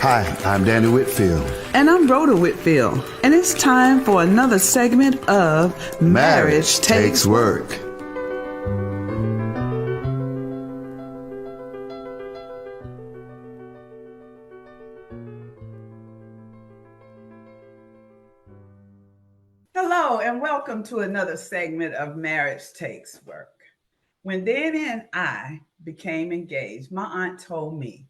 Hi, I'm Danny Whitfield. And I'm Rhoda Whitfield. And it's time for another segment of Marriage Takes Work. Hello, and welcome to another segment of Marriage Takes Work. When Danny and I became engaged, my aunt told me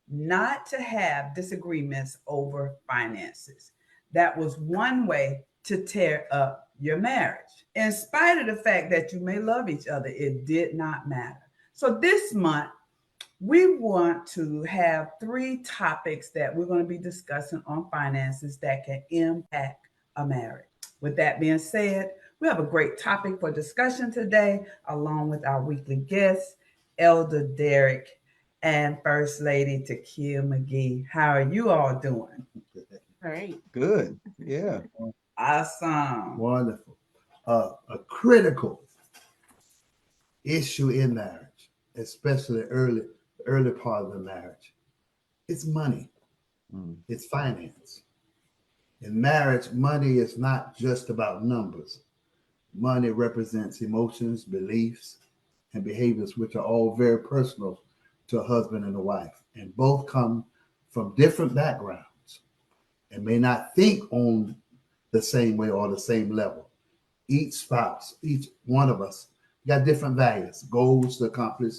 not to have disagreements over finances. That was one way to tear up your marriage. In spite of the fact that you may love each other, it did not matter. So this month, we want to have three topics that we're going to be discussing on finances that can impact a marriage. With that being said, we have a great topic for discussion today, along with our weekly guests, Elder Darrick and First Lady Takia McGhee. How are you all doing? Great. Good. Yeah. Awesome. Wonderful. A critical issue in marriage, especially early part of the marriage, it's money. It's finance. In marriage, money is not just about numbers. Money represents emotions, beliefs, and behaviors, which are all very personal to a husband and a wife, and both come from different backgrounds and may not think on the same way or the same level. Each spouse, each one of us got different values, goals to accomplish,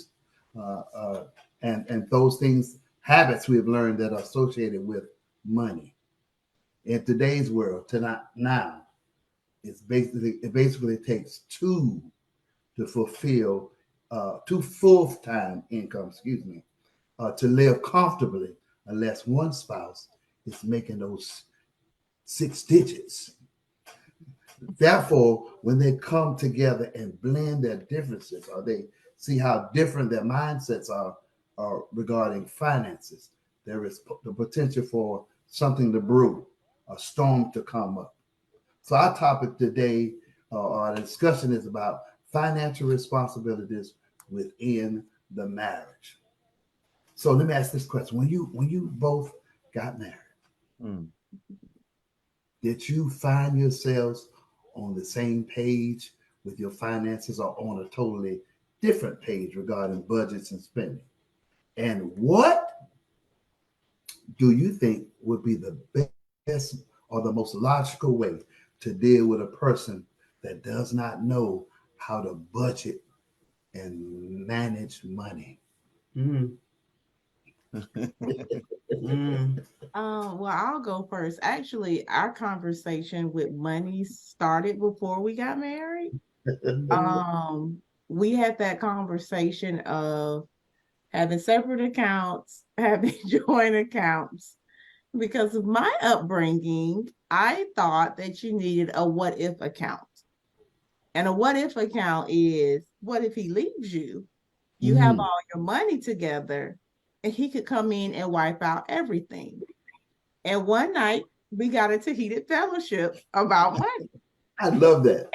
and those things, habits we've learned that are associated with money. In today's world, now, it basically takes two to fulfill two full-time income, to live comfortably, unless one spouse is making those 6 digits. Therefore, when they come together and blend their differences, or they see how different their mindsets are regarding finances, there is the potential for something to brew, a storm to come up. So our topic today, our discussion is about financial responsibilities within the marriage. So let me ask this question: When you both got married, did you find yourselves on the same page with your finances, or on a totally different page regarding budgets and spending? And what do you think would be the best or the most logical way to deal with a person that does not know how to budget and manage money? Well, I'll go first. Actually, our conversation with money started before we got married. We had that conversation of having separate accounts, having joint accounts. Because of my upbringing, I thought that you needed a what if account. And a what if account is, what if he leaves you? You have all your money together, and he could come in and wipe out everything. And one night we got into heated fellowship about money. I love that.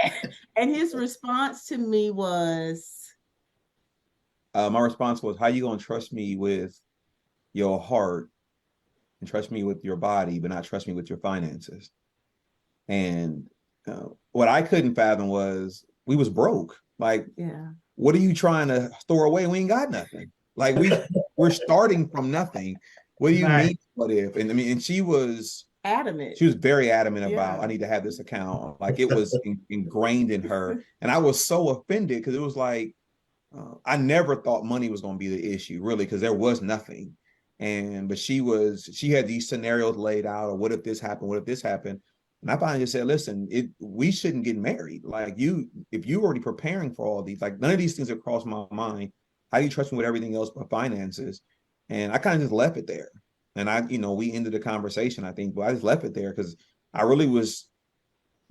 And his response to me was, My response was, how you going to trust me with your heart and trust me with your body, but not trust me with your finances? And what I couldn't fathom was we was broke. Like, what are you trying to store away? We ain't got nothing. Like we're starting from nothing. What do you mean? What if? And I mean, and she was adamant. She was very adamant about, I need to have this account. Like it was ingrained in her. And I was so offended because it was like, I never thought money was going to be the issue, really, because there was nothing. But she had these scenarios laid out, or what if this happened? What if this happened? And I finally just said, listen, we shouldn't get married. Like if you're already preparing for all these, like none of these things have crossed my mind. How do you trust me with everything else but finances? And I kind of just left it there. And we ended the conversation, I think, but I just left it there because I really was,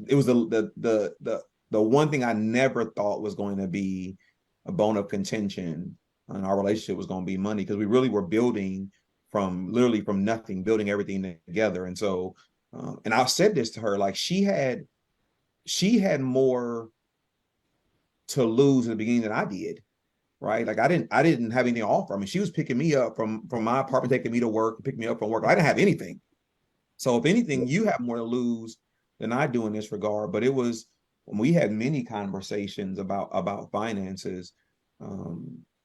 it was the one thing I never thought was going to be a bone of contention in our relationship was going to be money, because we really were building literally from nothing, building everything together. And so, and I said this to her, like she had more to lose in the beginning than I did. right? Like I didn't have anything to offer. I mean, she was picking me up from my apartment, taking me to work, picking me up from work. I didn't have anything. So if anything, you have more to lose than I do in this regard. But it was when we had many conversations about finances,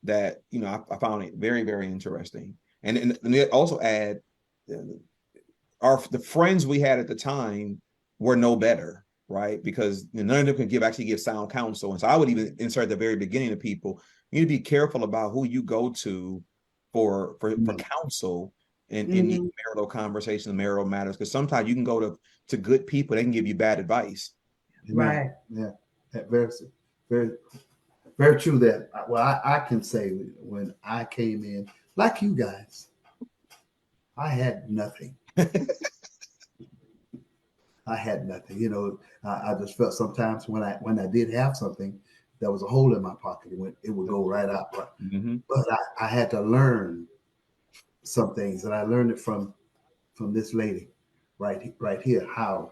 that I found it very, very interesting. And it also add the friends we had at the time were no better, right? Because none of them can actually give sound counsel. And so I would even insert at the very beginning to people, you need to be careful about who you go to for counsel in these marital conversations, marital matters, because sometimes you can go to good people, they can give you bad advice. Right. Yeah. Very, very, very true. That I can say when I came in, like you guys, I had nothing. I had nothing. I just felt sometimes when I did have something, there was a hole in my pocket. It would go right out. Right? Mm-hmm. But I had to learn some things, and I learned it from this lady, right here. How,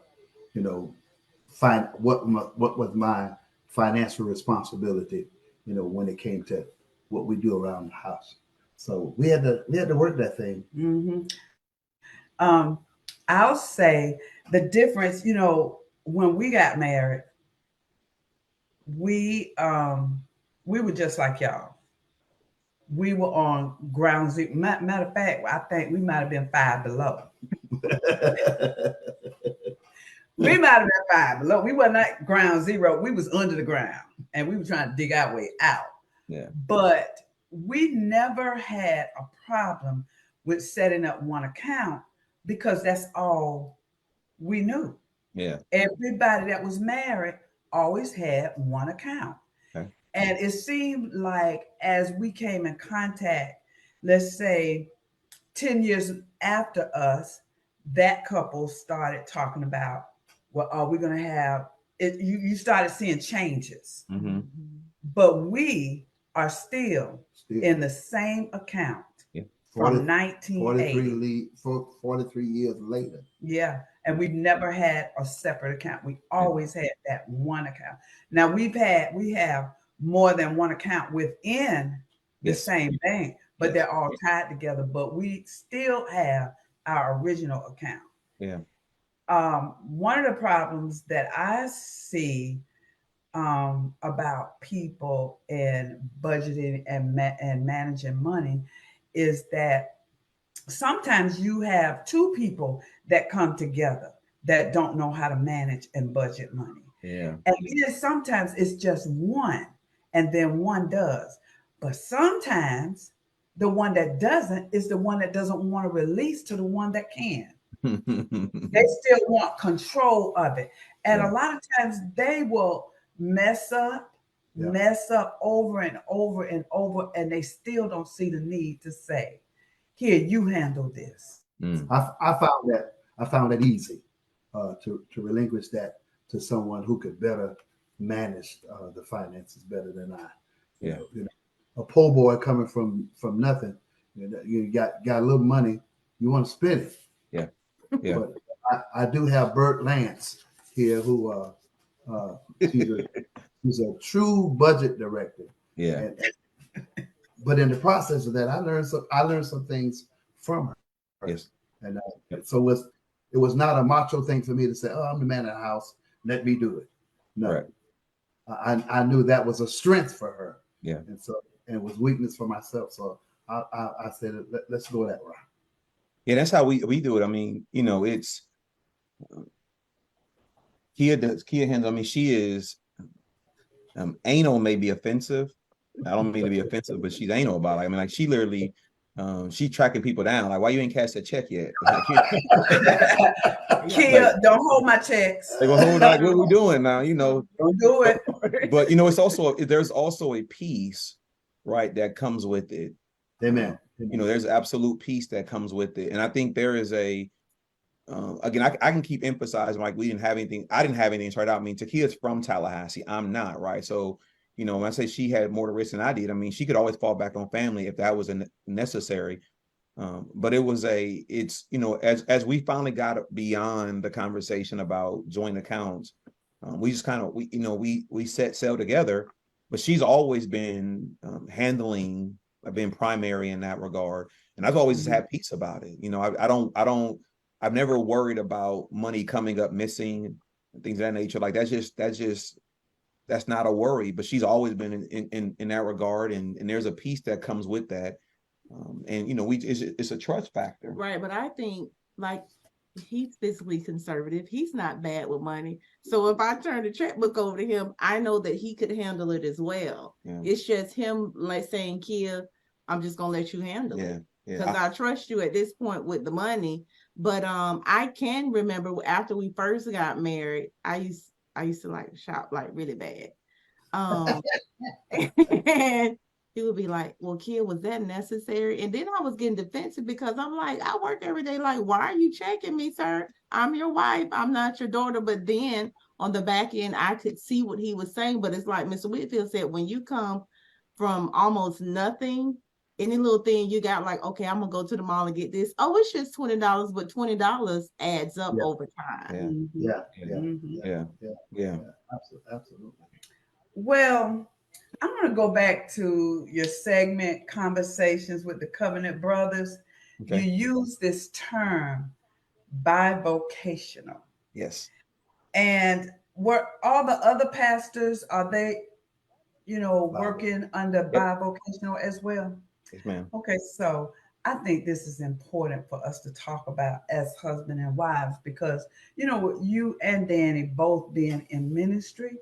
find what was my financial responsibility, when it came to what we do around the house. So we had to work that thing. I'll say the difference, when we got married, we were just like y'all. We were on ground zero. Matter of fact, I think we might have been 5 below. We might have been 5 below. We were not ground zero. We was under the ground, and we were trying to dig our way out. Yeah. But we never had a problem with setting up one account because that's all we knew. Yeah. Everybody that was married always had one account. Okay. And it seemed like as we came in contact, let's say 10 years after us, that couple started talking about, well, are we going to have it? You started seeing changes. Mm-hmm. But we are still in the same account from 1980. 43 years later. Yeah. And we've never had a separate account. We always had that one account. Now we have more than one account within the same bank, but they're all tied together. But we still have our original account. Yeah. One of the problems that I see about people and budgeting and managing money is that sometimes you have two people that come together that don't know how to manage and budget money. Yeah. And then sometimes it's just one, and then one does. But sometimes the one that doesn't is the one that doesn't want to release to the one that can. They still want control of it. And a lot of times they will mess up over and over and over, and they still don't see the need to say, here, you handle this. I found that easy to relinquish that to someone who could better manage the finances better than I. Yeah. A poor boy coming from nothing, you got a little money, you want to spend it. Yeah. Yeah. But I do have Bert Lance here, who he's a true budget director. Yeah. But in the process of that, I learned some things from her. Yes. And so it was not a macho thing for me to say, "Oh, I'm the man of the house. Let me do it." No, right. I knew that was a strength for her. Yeah. And so it was weakness for myself. So I said, let's go that route. Yeah, that's how we do it. I mean, it's Kia handles. I mean, she is anal may be offensive. I don't mean to be offensive, but she's anal about it. I mean, like she literally, she's tracking people down. Like, why you ain't cashed that check yet? Kia, don't hold my checks. They go, hold on, like, what are we doing now? Don't do it. But there's also a peace, right, that comes with it. Amen. There's absolute peace that comes with it, and I think there is a. Again, I can keep emphasizing, like, we didn't have anything. I didn't have anything started out. I mean, Takia's from Tallahassee. I'm not, right? So, when I say she had more to risk than I did, I mean, she could always fall back on family if that was necessary. But it's as we finally got beyond the conversation about joint accounts, we just kind of we set sail together. but she's always been handling, been primary in that regard. And I've always had peace about it. You know, I've never worried about money coming up missing and things of that nature. Like that's not a worry, but she's always been in that regard. And there's a peace that comes with that. And, you know, it's a trust factor. Right. But I think like he's physically conservative. He's not bad with money. So if I turn the checkbook over to him, I know that he could handle it as well. Yeah. It's just him like saying, Kia, I'm just gonna let you handle it. Because I trust you at this point with the money. But I can remember after we first got married, I used to like shop like really bad. And he would be like, well, Kia, was that necessary? And then I was getting defensive because I'm like, I work every day. Like, why are you checking me, sir? I'm your wife. I'm not your daughter. But then on the back end, I could see what he was saying. But it's like Mr. Whitfield said, when you come from almost nothing, any little thing you got like, okay, I'm going to go to the mall and get this. Oh, it's just $20, but $20 adds up over time. Yeah. Absolutely. Well, I'm going to go back to your segment, Conversations with the Covenant Brothers. Okay. You use this term, bivocational. Yes. And were all the other pastors, are they, working under bivocational as well? Yes, ma'am. Okay, so I think this is important for us to talk about as husband and wives because, you and Danny both being in ministry.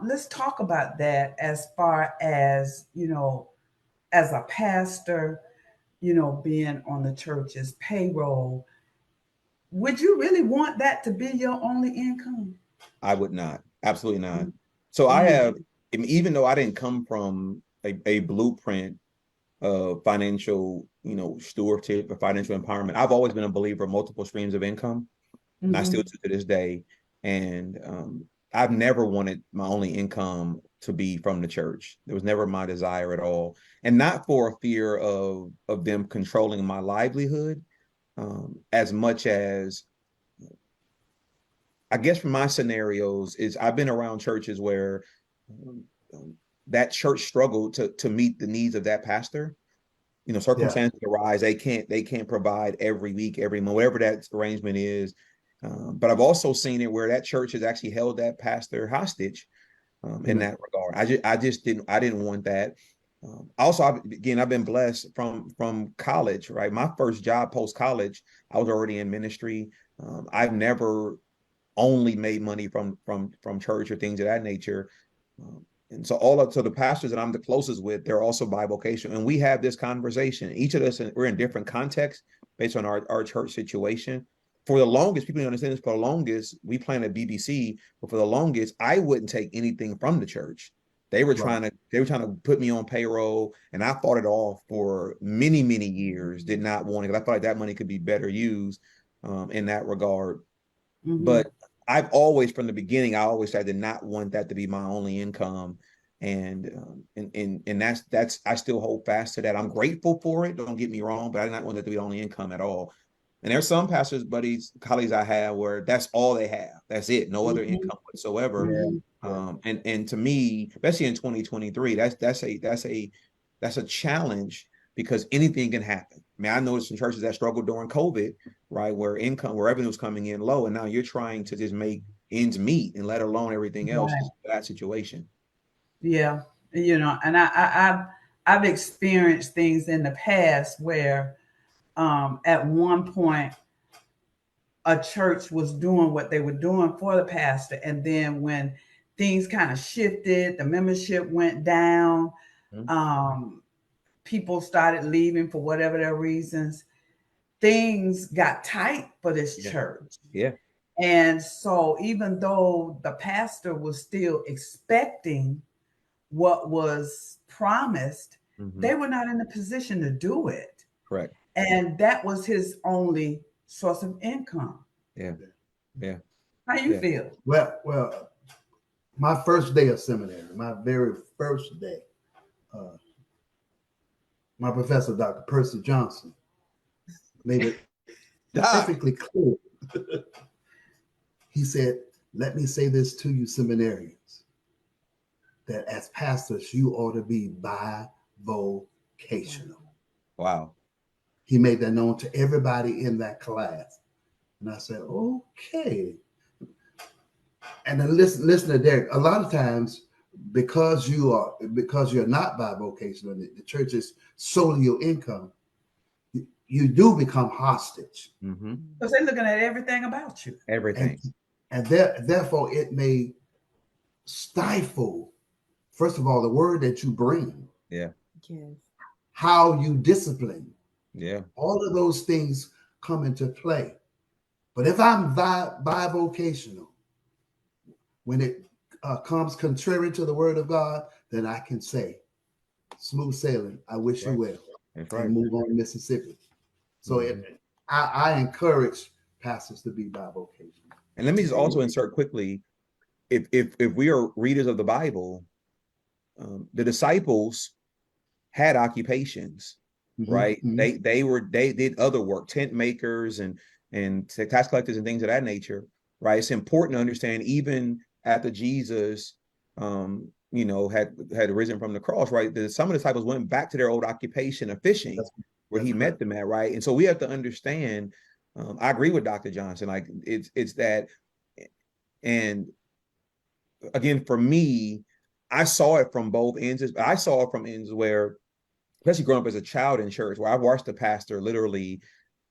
Let's talk about that as far as, as a pastor, being on the church's payroll. Would you really want that to be your only income? I would not. Absolutely not. So I have, even though I didn't come from a blueprint of financial, stewardship or financial empowerment, I've always been a believer of multiple streams of income. And I still do to this day. And I've never wanted my only income to be from the church. It was never my desire at all. And not for a fear of them controlling my livelihood, as much as, I guess from my scenarios is I've been around churches where that church struggled to meet the needs of that pastor. Circumstances arise. They can't provide every week, every month, whatever that arrangement is. But I've also seen it where that church has actually held that pastor hostage in that regard. I didn't want that. Also, I've been blessed from college, right? My first job post-college, I was already in ministry. I've never only made money from church or things of that nature. And so the pastors that I'm the closest with, they're also bivocational. And we have this conversation. Each of us, we're in different contexts based on our church situation. For the longest, people don't understand this, for the longest, we plan at BBC, but for the longest, I wouldn't take anything from the church. They were trying to put me on payroll, and I fought it off for many, many years, did not want it, because I felt like that money could be better used in that regard. But I've always, from the beginning, I always said I did not want that to be my only income. And that's I still hold fast to that. I'm grateful for it. Don't get me wrong, but I did not want that to be the only income at all. And there's some pastors, buddies, colleagues I have where that's all they have. That's it. No other income whatsoever. And to me, especially in 2023, that's a challenge because anything can happen. I mean, I noticed some churches that struggled during COVID, right, where revenue's coming in low, and now you're trying to just make ends meet, and let alone everything else. That situation. Yeah, and I've experienced things in the past where, at one point, a church was doing what they were doing for the pastor, and then when things kind of shifted, the membership went down. People started leaving for whatever their reasons. Things got tight for this church. Yeah. And so even though the pastor was still expecting what was promised, they were not in a position to do it. Correct. And that was his only source of income. Yeah. How you feel? Well, my first day of seminary, my very first day, my professor, Dr. Percy Johnson, made it perfectly clear. He said, "Let me say this to you, seminarians. that as pastors, you ought to be bivocational. Wow. He made that known to everybody in that class. And I said, okay. And then listen to Darrick. A lot of times, because you're not bivocational, the church is solely your income, you do become hostage. Mm-hmm. Because they're looking at everything about you. Everything. And therefore, it may stifle, first of all, the word that you bring. Yeah. Yes. How you discipline. Yeah. All of those things come into play. But if I'm bivocational, when it comes contrary to the word of God, then I can say, smooth sailing, I wish you well. That's right. And move on to Mississippi. So I encourage pastors to be bivocational. And let me just also insert quickly, if we are readers of the Bible, the disciples had occupations, right? Mm-hmm. They did other work, tent makers and tax collectors and things of that nature, right? It's important to understand, even after Jesus had risen from the cross, right? Some of the disciples went back to their old occupation of fishing, where he met them at, right? And so we have to understand, I agree with Dr. Johnson, like it's that. And again, for me, I saw it from both ends. I saw it from ends where, especially growing up as a child in church, where I watched the pastor literally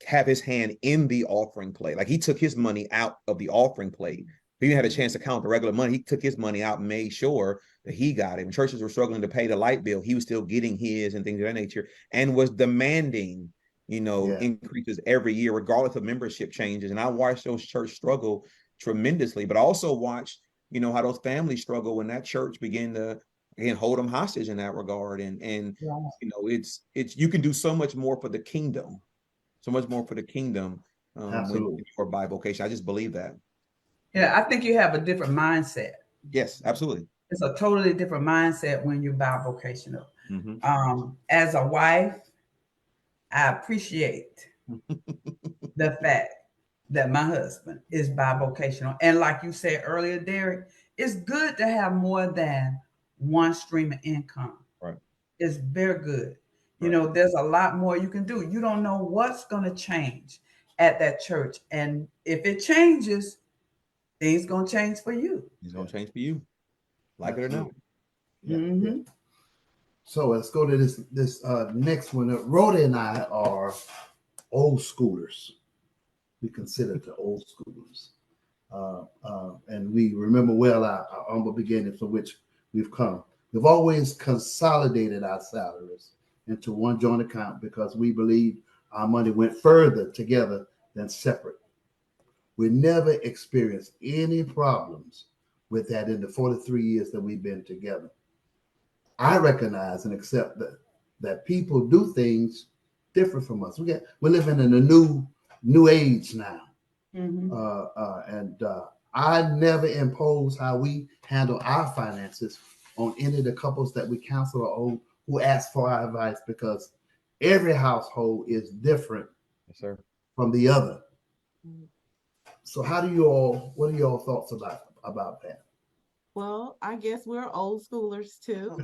have his hand in the offering plate. Like, he took his money out of the offering plate. He didn't have a chance to count the regular money. He took his money out and made sure that he got it. When churches were struggling to pay the light bill, he was still getting his and things of that nature, and was demanding, increases every year, regardless of membership changes. And I watched those churches struggle tremendously, but I also watched, how those families struggle when that church began to, again, hold them hostage in that regard. And it's you can do so much more for the kingdom, when you're bivocational. I just believe that. Yeah, I think you have a different mindset. Yes, absolutely. It's a totally different mindset when you're bivocational. Mm-hmm. As a wife, I appreciate the fact that my husband is bivocational. And like you said earlier, Darrick, it's good to have more than one stream of income. Right. It's very good. Right. There's a lot more you can do. You don't know what's going to change at that church. And if it changes, things going to change for you. It's going to change for you, like it or not. Yeah. Mm-hmm. Yeah. So let's go to this next one. Rhoda and I are old schoolers. We consider the old schoolers. And we remember well our humble beginnings from which we've come. We've always consolidated our salaries into one joint account because we believe our money went further together than separate. We never experienced any problems with that in the 43 years that we've been together. I recognize and accept that people do things different from us. We're living in a new age now. Mm-hmm. And I never impose how we handle our finances on any of the couples that we counsel or who ask for our advice, because every household is different, yes, sir, from the other. So what are your thoughts about that? Well, I guess we're old schoolers too.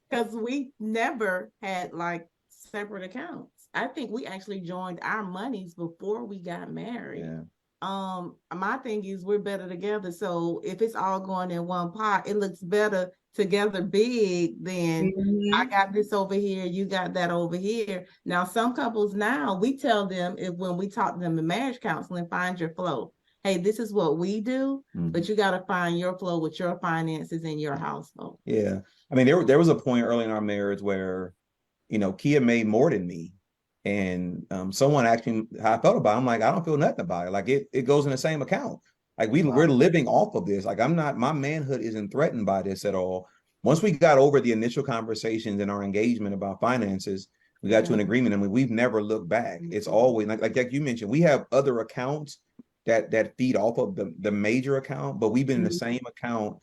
Because we never had like separate accounts. I think we actually joined our monies before we got married. Yeah. My thing is we're better together. So if it's all going in one pot, it looks better together big than I got this over here, you got that over here. Now, some couples now, we tell them, when we talk to them in marriage counseling, find your flow. Hey, this is what we do, but you got to find your flow with your finances in your household. Yeah. I mean, there was a point early in our marriage where, Kia made more than me. And someone asked me how I felt about it. I'm like, I don't feel nothing about it. Like it goes in the same account. Like we're living off of this. Like my manhood isn't threatened by this at all. Once we got over the initial conversations and our engagement about finances, we got to an agreement. I mean, we've never looked back. It's always like you mentioned, we have other accounts that feed off of the major account, but we've been in the same account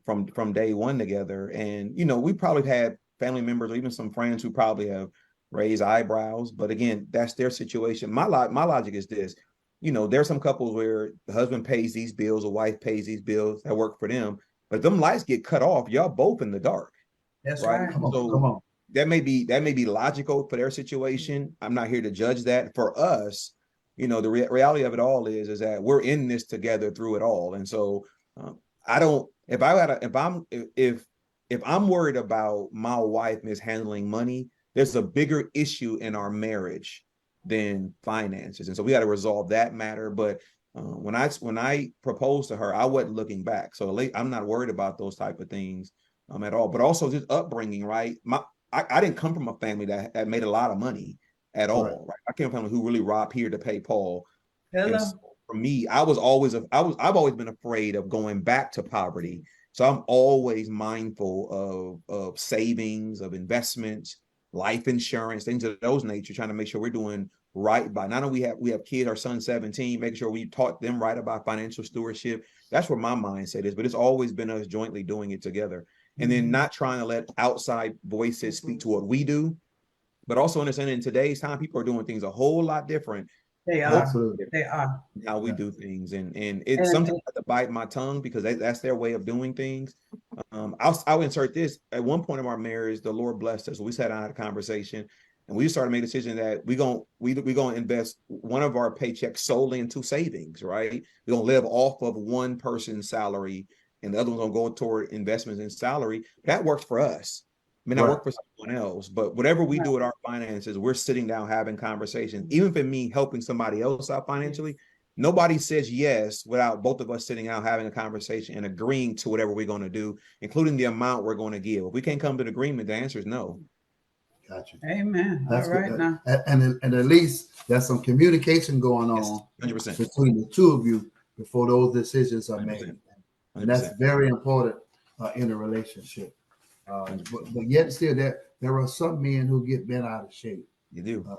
from day one together. And we probably had family members or even some friends who probably have raised eyebrows, but again, that's their situation. My logic is this: there's some couples where the husband pays these bills, the wife pays these bills that work for them, but if them lights get cut off, y'all both in the dark, That's right? right. Come on, So come on. that may be logical for their situation. I'm not here to judge that. For us, the reality of it all is that we're in this together through it all. And so I don't, if I'm worried about my wife mishandling money, there's a bigger issue in our marriage than finances. And so we got to resolve that matter. But when I proposed to her, I wasn't looking back. So I'm not worried about those type of things at all. But also just upbringing, right? I didn't come from a family that made a lot of money at all, right? I came from a family who really robbed here to pay Paul. And so Hello. for me, I've always been afraid of going back to poverty. So I'm always mindful of savings, of investments, life insurance, things of those nature, trying to make sure we're doing right by. Not only we have kids, our son's 17, making sure we taught them right about financial stewardship. That's where my mindset is. But it's always been us jointly doing it together. And then not trying to let outside voices speak to what we do, but also understanding in today's time, people are doing things a whole lot different. They are. Absolutely. They are. How we do things, and it And sometimes I have to bite my tongue because that's their way of doing things. I'll insert this. At one point in our marriage, the Lord blessed us. We sat down, had a conversation, and we started to make a decision that we gonna invest one of our paychecks solely into savings. Right, we're gonna live off of one person's salary, and the other one's gonna go toward investments in salary. That works for us. I mean, I work for someone else, but whatever we do with our finances, we're sitting down having conversations. Even for me helping somebody else out financially, nobody says yes without both of us sitting down having a conversation and agreeing to whatever we're going to do, including the amount we're going to give. If we can't come to an agreement, the answer is no. Gotcha. Amen. That's all right good. now. And at least there's some communication going Yes, on 100%. between the two of you before those decisions are 100%. made. And that's very important in a relationship. But yet still, there are some men who get bent out of shape. You do.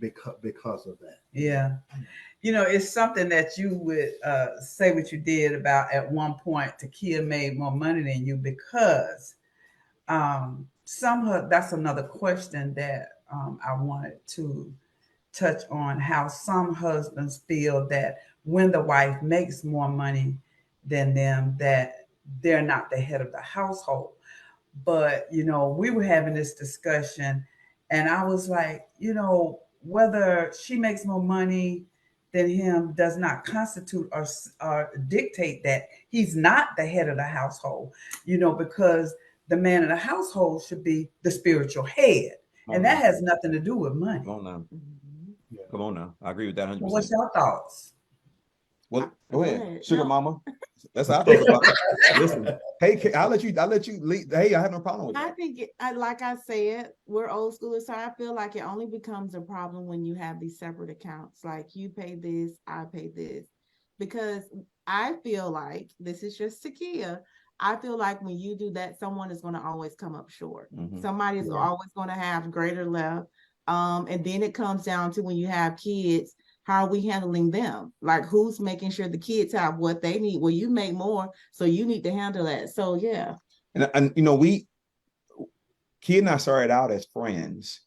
Because of that. Yeah. It's something that you would say what you did about at one point Takia made more money than you because that's another question that I wanted to touch on, how some husbands feel that when the wife makes more money than them, that they're not the head of the household. But, we were having this discussion and I was like, whether she makes more money than him does not constitute or dictate that he's not the head of the household, because the man of the household should be the spiritual head. And that has nothing to do with money. Come on now. Come on now. I agree with that 100%. What's your thoughts? Well, go ahead, Sugar No. Mama. That's how I thought about it. Listen, hey, I'll let you lead. Hey, I have no problem with that. I think, like I said, we're old schoolers, so I feel like it only becomes a problem when you have these separate accounts. Like you pay this, I pay this, because I feel like this is just Takia. I feel like when you do that, someone is going to always come up short. Somebody is always going to have greater left. And then it comes down to when you have kids, how are we handling them? Like who's making sure the kids have what they need? Well, you make more, so you need to handle that. So yeah. And Kid and I started out as friends.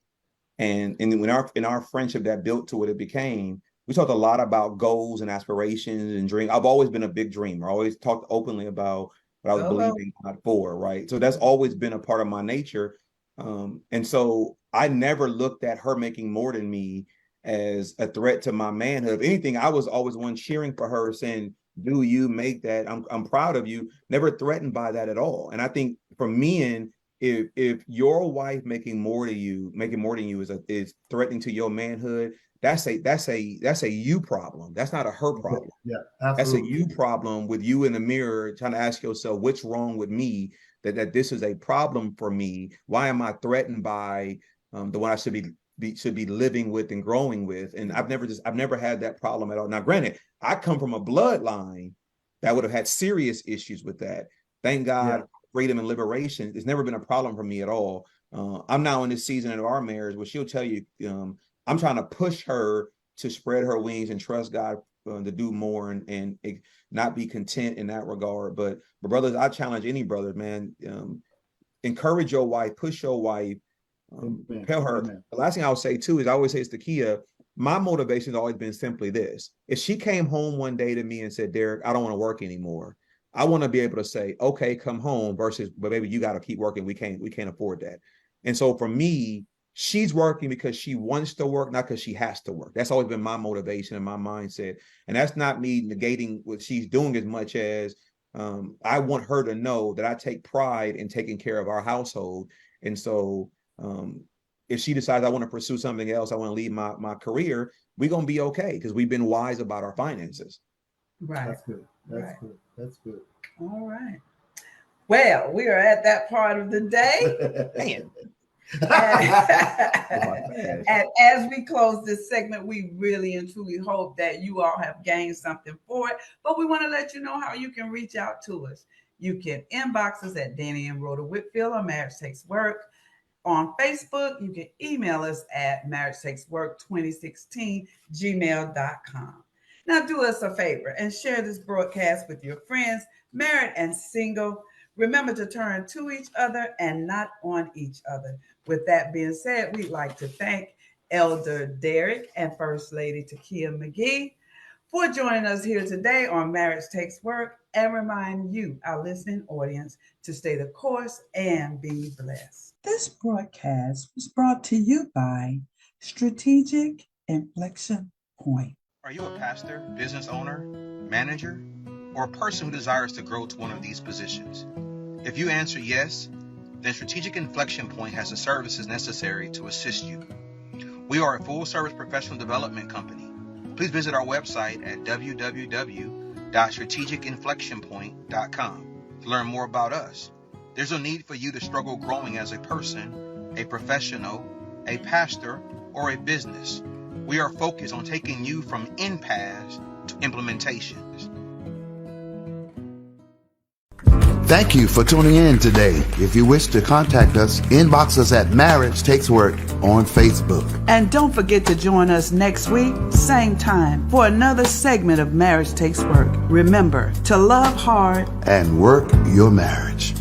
And in our friendship that built to what it became, we talked a lot about goals and aspirations and dreams. I've always been a big dreamer. I always talked openly about what I was believing God for, right? So that's always been a part of my nature. And so I never looked at her making more than me as a threat to my manhood. If anything, I was always one cheering for her, saying, do you make that? I'm proud of you. Never threatened by that at all. And I think for men, if your wife making more than you is threatening to your manhood, that's a you problem. That's not a her problem. Yeah, absolutely. That's a you problem with you in the mirror trying to ask yourself, what's wrong with me? That this is a problem for me. Why am I threatened by the one I should be living with and growing with? And I've never had that problem at all. Now, granted, I come from a bloodline that would have had serious issues with that. Thank God, freedom and liberation. It's never been a problem for me at all. I'm now in this season of our marriage where she'll tell you, I'm trying to push her to spread her wings and trust God to do more and not be content in that regard. But brothers, I challenge any brother, man, encourage your wife, push your wife, tell her. The last thing I would say too is I always say it's the Kia. my motivation has always been simply this. If she came home one day to me and said, Darrick, I don't want to work anymore, I want to be able to say, okay, come home, versus, but baby, you got to keep working. We can't afford that. And so for me, she's working because she wants to work, not because she has to work. That's always been my motivation and my mindset. And that's not me negating what she's doing as much as I want her to know that I take pride in taking care of our household. And so if she decides I want to pursue something else, I want to leave my career, we're going to be okay because we've been wise about our finances. Right. That's good. That's good. That's good. All right. Well, we are at that part of the day. Man. And as we close this segment, we really and truly hope that you all have gained something for it. But we want to let you know how you can reach out to us. You can inbox us at Danny and Rhoda Whitfield on Marriage Takes Work. On Facebook, you can email us at marriagetakeswork2016gmail.com. Now do us a favor and share this broadcast with your friends, married and single. Remember to turn to each other and not on each other. With that being said, we'd like to thank Elder Darrick and First Lady Takia McGhee for joining us here today on Marriage Takes Work, and remind you, our listening audience, to stay the course and be blessed. This broadcast was brought to you by Strategic Inflection Point. Are you a pastor, business owner, manager, or a person who desires to grow to one of these positions? If you answer yes, then Strategic Inflection Point has the services necessary to assist you. We are a full-service professional development company. Please visit our website at www.strategicinflectionpoint.com to learn more about us. There's no need for you to struggle growing as a person, a professional, a pastor, or a business. We are focused on taking you from impasse to implementation. Thank you for tuning in today. If you wish to contact us, inbox us at Marriage Takes Work on Facebook. And don't forget to join us next week, same time, for another segment of Marriage Takes Work. Remember to love hard And work your marriage.